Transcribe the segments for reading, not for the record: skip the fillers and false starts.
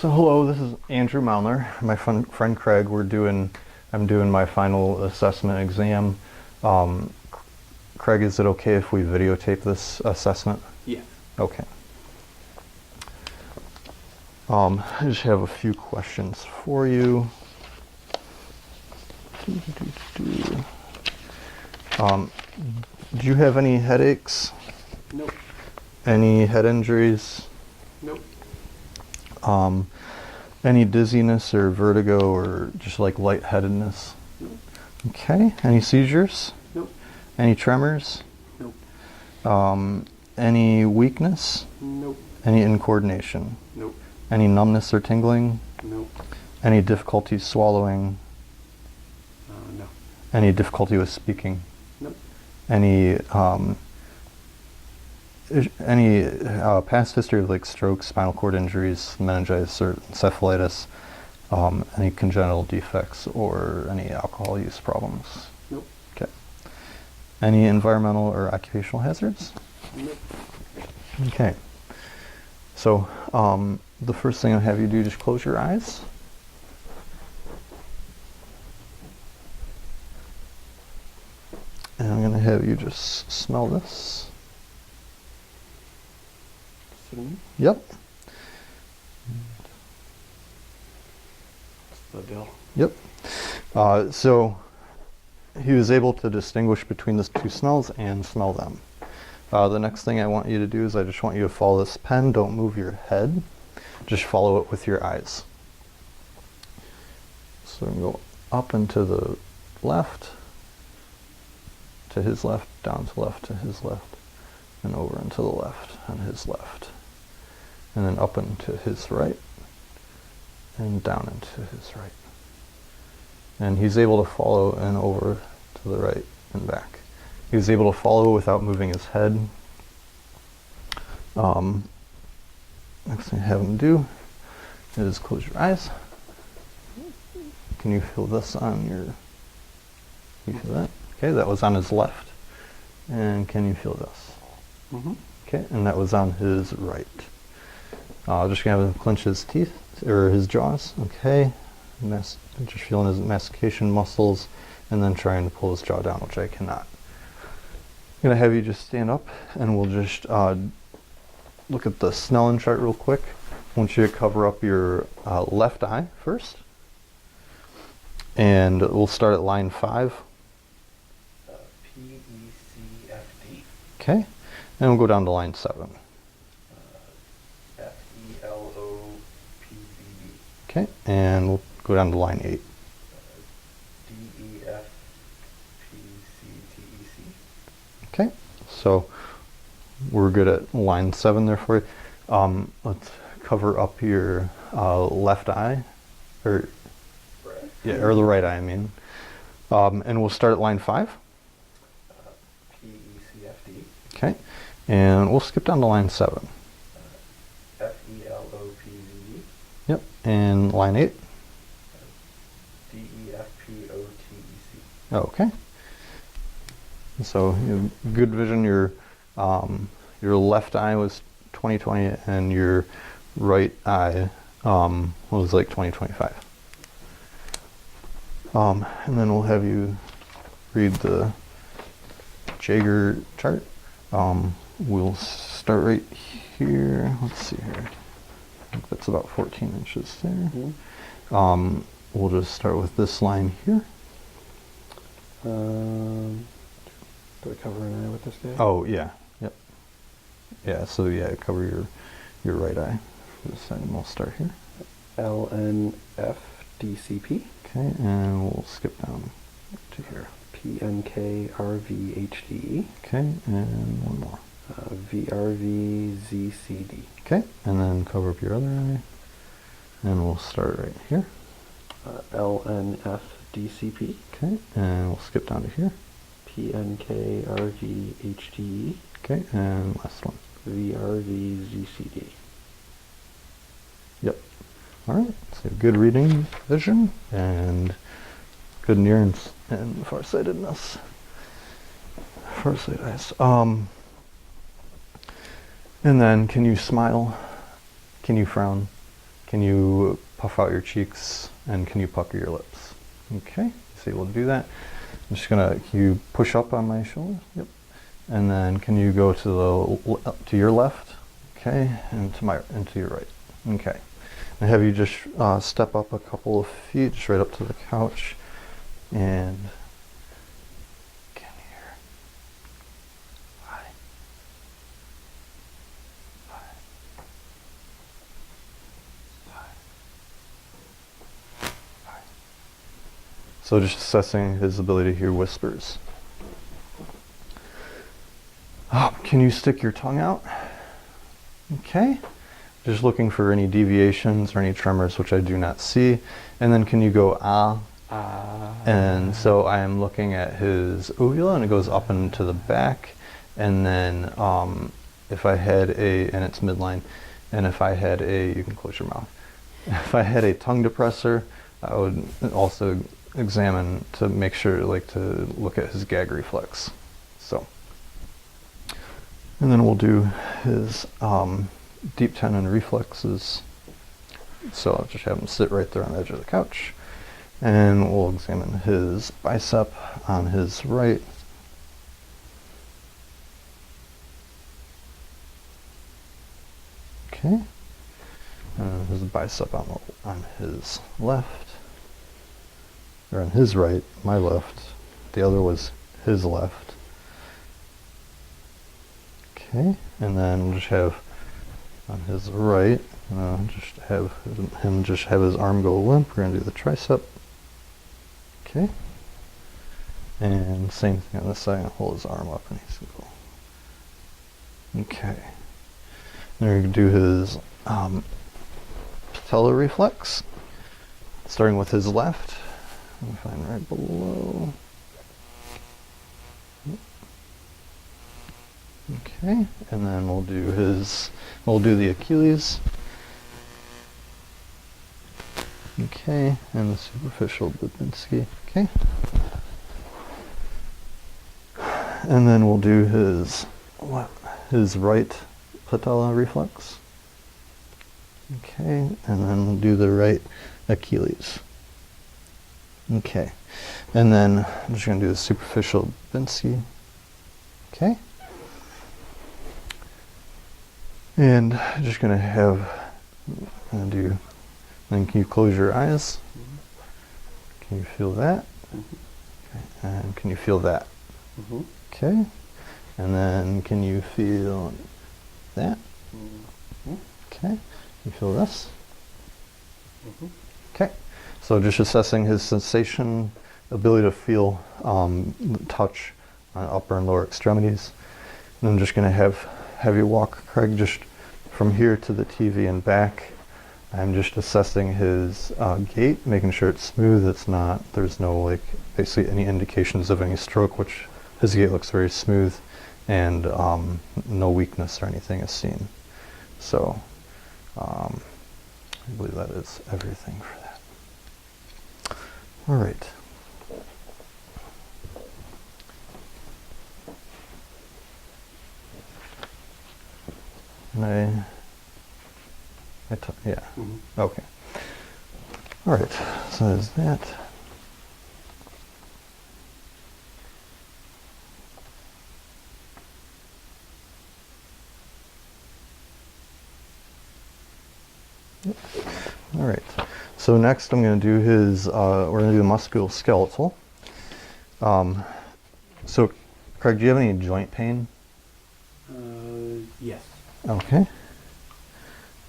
So hello, this is Andrew Malner. My friend Craig. I'm doing my final assessment exam. Um, Craig, is it okay if we videotape this assessment? Yeah. Okay. I just have a few questions for you. Um, do you have any headaches? Nope. Any head injuries? Nope. Any dizziness or vertigo or just like lightheadedness? Nope. Okay. Any seizures? Nope. Any tremors? Nope. Any weakness? Nope. Any incoordination? Nope. Any numbness or tingling? Nope. Any difficulty swallowing? No. Any difficulty with speaking? Nope. Any past history of like stroke, spinal cord injuries, meningitis or encephalitis? Any congenital defects or any alcohol use problems? Nope. Okay. Any environmental or occupational hazards? Nope. Okay. So the first thing I'll have you do, just close your eyes. And I'm going to have you just smell this. Cinnamon? Yep. The dill. Yep. So he was able to distinguish between the two smells and smell them. The next thing I want you to do is I just want you to follow this pen. Don't move your head. Just follow it with your eyes. So I'm going to go up and to the left, to his left, down to left, to his left, and over and to the left, and his left. And then up and to his right, and down and to his right. And he's able to follow and over to the right and back. He was able to follow without moving his head. Next thing I have him do is close your eyes. Can you feel this on your, you feel that? Okay, that was on his left. And can you feel this? Mm-hmm. Okay, and that was on his right. Just gonna have him clench his teeth, or his jaws, okay. Just feeling his mastication muscles, and then trying to pull his jaw down, which I cannot. I'm gonna have you just stand up, and we'll just look at the Snellen chart real quick. I want you to cover up your left eye first. And we'll start at line 5. P-E-C-F-D. Okay, and we'll go down to line 7. F-E-L-O-P-Z-B. Okay, and we'll go down to line 8. D-E-F-P-C-T-E-C. Okay, so we're good at line 7 there for you. Let's cover up your left eye, or yeah, or the right eye, I mean. And we'll start at line 5. P-E-C-F-D. Okay, and we'll skip down to line 7. F-E-L-O-P-Z-B. Yep, and line 8. D-E-F-P-O-T-E-C. Okay. So you have good vision. Your left eye was 20/20, and your right eye was like 20/25. And then we'll have you read the Jaeger chart. We'll start right here. Let's see here. I think that's about 14 inches there. Mm-hmm. We'll just start with this line here. Do I cover an eye with this guy? Oh yeah, yep. Yeah, so yeah, cover your right eye for this side, and we'll start here. L-N-F-D-C-P. Okay, and we'll skip down to here. P-N-K-R-V-H-D-E. Okay, and one more. V-R-V-Z-C-D. Okay, and then cover up your other eye, and we'll start right here. L-N-F-D-C-P. Okay, and we'll skip down to here. P-N-K-R-V-H-D-E. Okay, and last one. V-R-V-Z-C-D. Yep. All right, so good reading vision and good nearness and farsightedness. Farsight eyes. And then, can you smile? Can you frown? Can you puff out your cheeks and can you pucker your lips? Okay, so we'll do that. I'm just gonna, can you push up on my shoulder? Yep. And then can you go to your left? Okay, and to your right. Okay. And have you just step up a couple of feet, just right up to the couch, and can hear. Hi. Hi. Hi. Hi. So just assessing his ability to hear whispers. Can you stick your tongue out? Okay. Just looking for any deviations or any tremors, which I do not see. And then can you go ah? And so I am looking at his uvula, and it goes up and to the back. And then if I had and it's midline, and if I had you can close your mouth. If I had a tongue depressor, I would also examine to make sure, to look at his gag reflex. So. And then we'll do his deep tendon reflexes. So I'll just have him sit right there on the edge of the couch. And we'll examine his bicep on his right. Okay. And his bicep on his left. Or on his right, my left. The other was his left. Okay, and then we'll just have on his right, just have him just have his arm go limp. We're going to do the tricep. Okay. And same thing on this side. Hold his arm up and he's going to go. Okay. Then we're going to do his patella reflex, starting with his left. Let me find right below. Okay, and then we'll do the Achilles. Okay, and the superficial Babinski. Okay. And then we'll do his right patella reflex. Okay, and then we'll do the right Achilles. Okay, and then I'm just going to do the superficial Babinski. Okay. And I'm just going to then can you close your eyes? Mm-hmm. Can you feel that? Mm-hmm. Okay. And can you feel that? Mm-hmm. Okay. And then can you feel that? Mm-hmm. Okay. Can you feel this? Mm-hmm. Okay. So just assessing his sensation, ability to feel touch on upper and lower extremities. And I'm just going to have you walk Craig just from here to the TV and back. I'm just assessing his gait, making sure it's smooth. There's no basically any indications of any stroke, which his gait looks very smooth, and no weakness or anything is seen. So I believe that is everything for that. All right. And yeah. Mm-hmm. Okay. All right. So there's that. Yep. All right. So next I'm going to do we're going to do the musculoskeletal. So Craig, do you have any joint pain? Yes. Okay.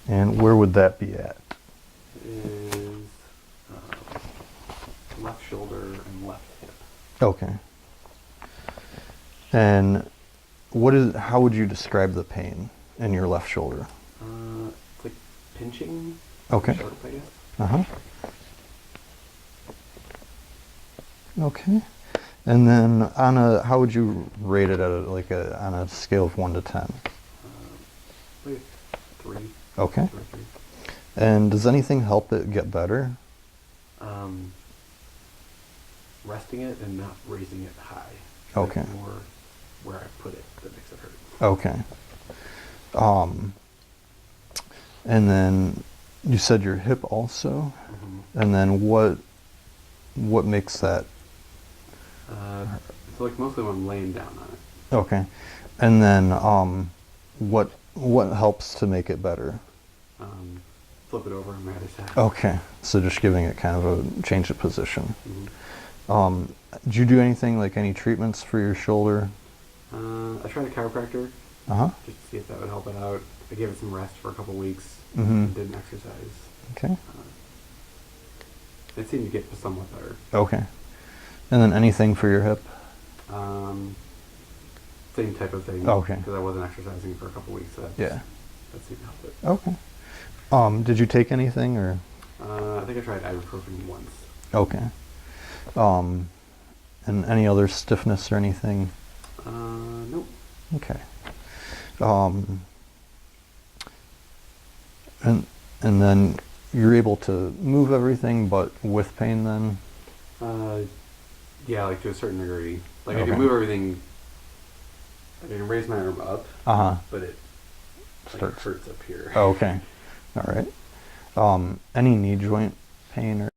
And where would that be at? Is left shoulder and left hip. Okay. And how would you describe the pain in your left shoulder? It's like pinching. Okay. Sharp, I guess. Uh-huh. Okay. And then how would you rate it on a scale of 1 to 10? Like 3. Okay. 3. And does anything help it get better? Resting it and not raising it high. Okay. Like more where I put it that makes it hurt. Okay. And then You said your hip also, Mm-hmm. and then what makes that? So like mostly when I'm laying down on it. Okay, and then what helps to make it better? Flip it over on my other side. Okay, so just giving it kind of a change of position. Mm-hmm. Did you do anything like any treatments for your shoulder? I tried a chiropractor Uh huh. just to see if that would help it out. I gave it some rest for a couple weeks Mm-hmm. and didn't exercise. Okay. It seemed to get somewhat better. Okay. And then anything for your hip? Um, Same type of thing. Okay. Because I wasn't exercising for a couple weeks, so Yeah. that seemed to help it. Okay. Did you take anything or? I think I tried ibuprofen once. Okay. And any other stiffness or anything? Nope. Okay. And and then you're able to move everything, but with pain then? Yeah, like to a certain degree. Like I Okay. can move everything. Like I can raise my arm up, Uh-huh. but it like, Starts. hurts up here. Okay. All right. Any knee joint pain or?